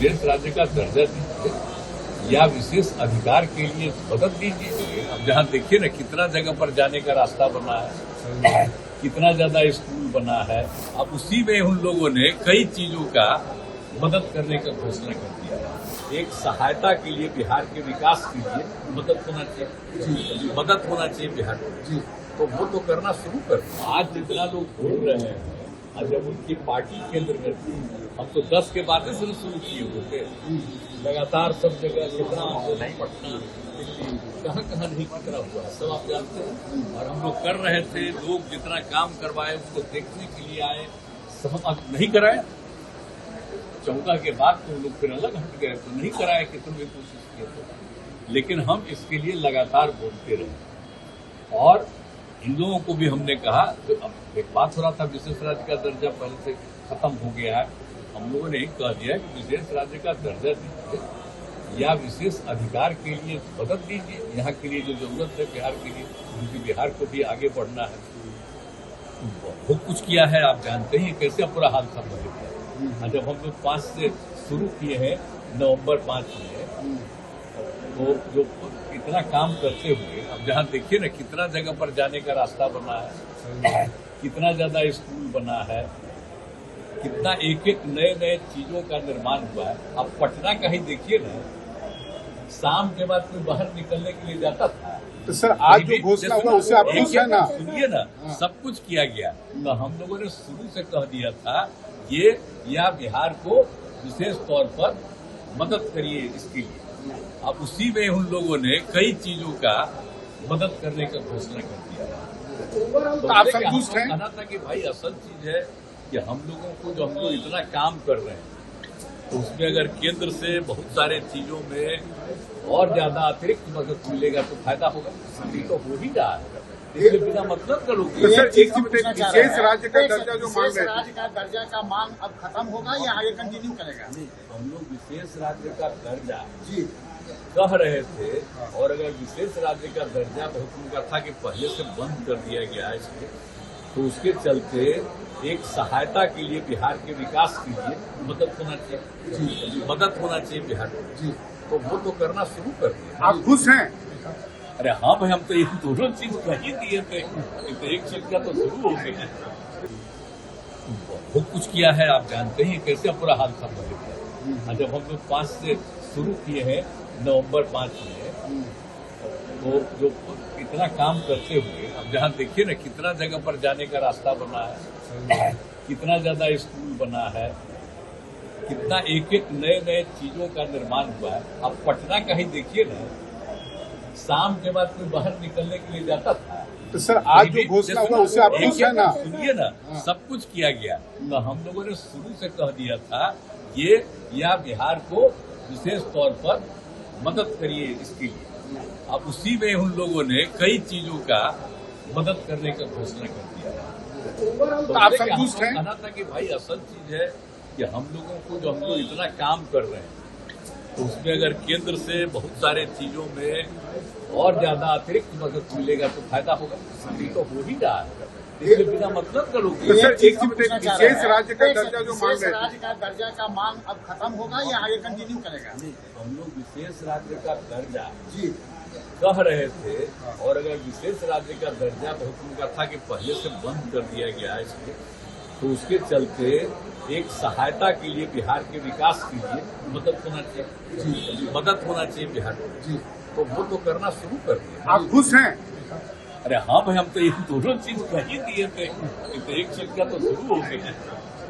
विशेष राज्य का दर्जा दीजिए या विशेष अधिकार के लिए मदद दीजिए। अब जहाँ देखिए ना कितना जगह पर जाने का रास्ता बना है, कितना ज्यादा स्कूल बना है। अब उसी में उन लोगों ने कई चीजों का मदद करने का घोषणा कर दिया है। एक सहायता के लिए बिहार के विकास के लिए मदद होना चाहिए, मदद होना चाहिए बिहार को, तो वो तो करना शुरू कर। आज जितना लोग बोल रहे हैं, आज जब उनकी पार्टी केंद्र में थी, हम तो 10 के बाद से शुरू किए हुए थे, लगातार सब जगह कितना पटना कहाँ नहीं कितना हुआ है सब आप जानते हैं। और हम लोग कर रहे थे, लोग जितना काम करवाए उसको देखने के लिए आए, सब अब नहीं कराए। 14 के बाद तो लोग फिर अलग हट गए, तो नहीं कराए कितने भी कोशिश किए थे। लेकिन हम इसके लिए लगातार बोलते रहे और इन लोगों को भी हमने कहा। तो अब एक बात हो रहा था, विशेष राज्य का दर्जा पहले से खत्म हो गया है। हम लोगों ने कह दिया कि विशेष राज्य का दर्जा दीजिए या विशेष अधिकार के लिए मदद दीजिए। यहाँ के लिए जो जरूरत है बिहार के लिए, क्योंकि बिहार को भी आगे बढ़ना है। बहुत कुछ किया है, आप जानते हैं कैसे पूरा हाल संभव है। जब हम लोग 5 से शुरू किए हैं, नवंबर 5 में, तो जो इतना काम करते हुए अब जहाँ देखिए ना कितना जगह पर जाने का रास्ता बना है, कितना ज्यादा स्कूल बना है, कितना एक एक नए चीजों का निर्माण हुआ है। अब पटना का ही देखिए ना, शाम के बाद कोई बाहर निकलने के लिए जाता था। तो सर आज जो घोषणा हुआ उससे आप खुश हैं ना? सुनिए ना, सब कुछ किया गया। तो हम लोगों ने शुरू से कह दिया था ये या बिहार को विशेष तौर पर मदद करिए इसके लिए। अब उसी में उन लोगों ने कई चीजों का मदद करने का घोषणा कर दिया। तो आप संतुष्ट हैं? कहना था कि भाई असल चीज है कि हम लोगों को जो हम लोग इतना काम कर रहे हैं, तो उसमें अगर केंद्र से बहुत सारे चीजों में और ज्यादा अतिरिक्त मदद मिलेगा तो फायदा होगा। अभी तो हो ही रहा है, इसके बिना मतलब करोगे। तो सर एक विशेष राज्य का दर्जा जो मांग रहे राज्य का दर्जा का मांग अब खत्म होगा या आगे कंटिन्यू करेगा? हम लोग विशेष राज्य का दर्जा कह रहे थे, और अगर विशेष राज्य का दर्जा बहुत उनका था कि पहले से बंद कर दिया गया है इसलिए, तो उसके चलते एक सहायता के लिए बिहार के विकास के लिए मदद होना चाहिए, मदद होना चाहिए बिहार को, तो वो तो करना शुरू कर दिया। आप खुश हैं? अरे हाँ भाई, हम तो ये दोनों चीज कही दिए थे, तो एक चीज तो शुरू हो गया। बहुत कुछ किया है, आप जानते हैं कैसे पूरा हाल संभव है। जब हम लोग 5 से शुरू किए हैं, नवंबर 5 में, तो जो इतना काम करते हुए अब जहाँ देखिए ना कितना जगह पर जाने का रास्ता बना है, कितना ज्यादा स्कूल बना है, कितना एक एक नए चीजों का निर्माण हुआ है। अब पटना का ही देखिए ना, शाम के बाद कोई बाहर निकलने के लिए जाता था। तो सर आज जो घोषणा हुआ उससे आप खुश हैं ना? सुनिए ना, सब कुछ किया गया। तो हम लोगों ने शुरू से कह दिया था ये या बिहार को विशेष तौर पर मदद करिए इसके लिए। अब उसी में उन लोगों ने कई चीजों का मदद करने का घोषणा कर दिया। तो आप संतुष्ट हैं? कहना था कि भाई असल चीज है कि हम लोगों को जो हम लोग इतना काम कर रहे हैं, तो उसमें अगर केंद्र से बहुत सारे चीजों में और ज्यादा अतिरिक्त मदद मिलेगा तो फायदा होगा। अभी तो हो ही रहा है, इसके बिना मतलब करोगे। तो सर एक विशेष राज्य का दर्जा जो मांग रहे राज्य का दर्जा का मांग अब खत्म होगा या आगे कंटिन्यू करेगा? हम लोग विशेष राज्य का दर्जा कह रहे थे, और अगर विशेष राज्य का दर्जा बहुत उनका था कि पहले से बंद कर दिया गया है इसलिए, तो उसके चलते एक सहायता के लिए बिहार के विकास के लिए मदद होना चाहिए, मदद होना चाहिए बिहार को, तो वो तो करना शुरू कर दिया। आप खुश हैं? अरे हाँ भाई, हम तो ये दोनों चीज कही दिए थे, तो एक चीज तो शुरू हो गया।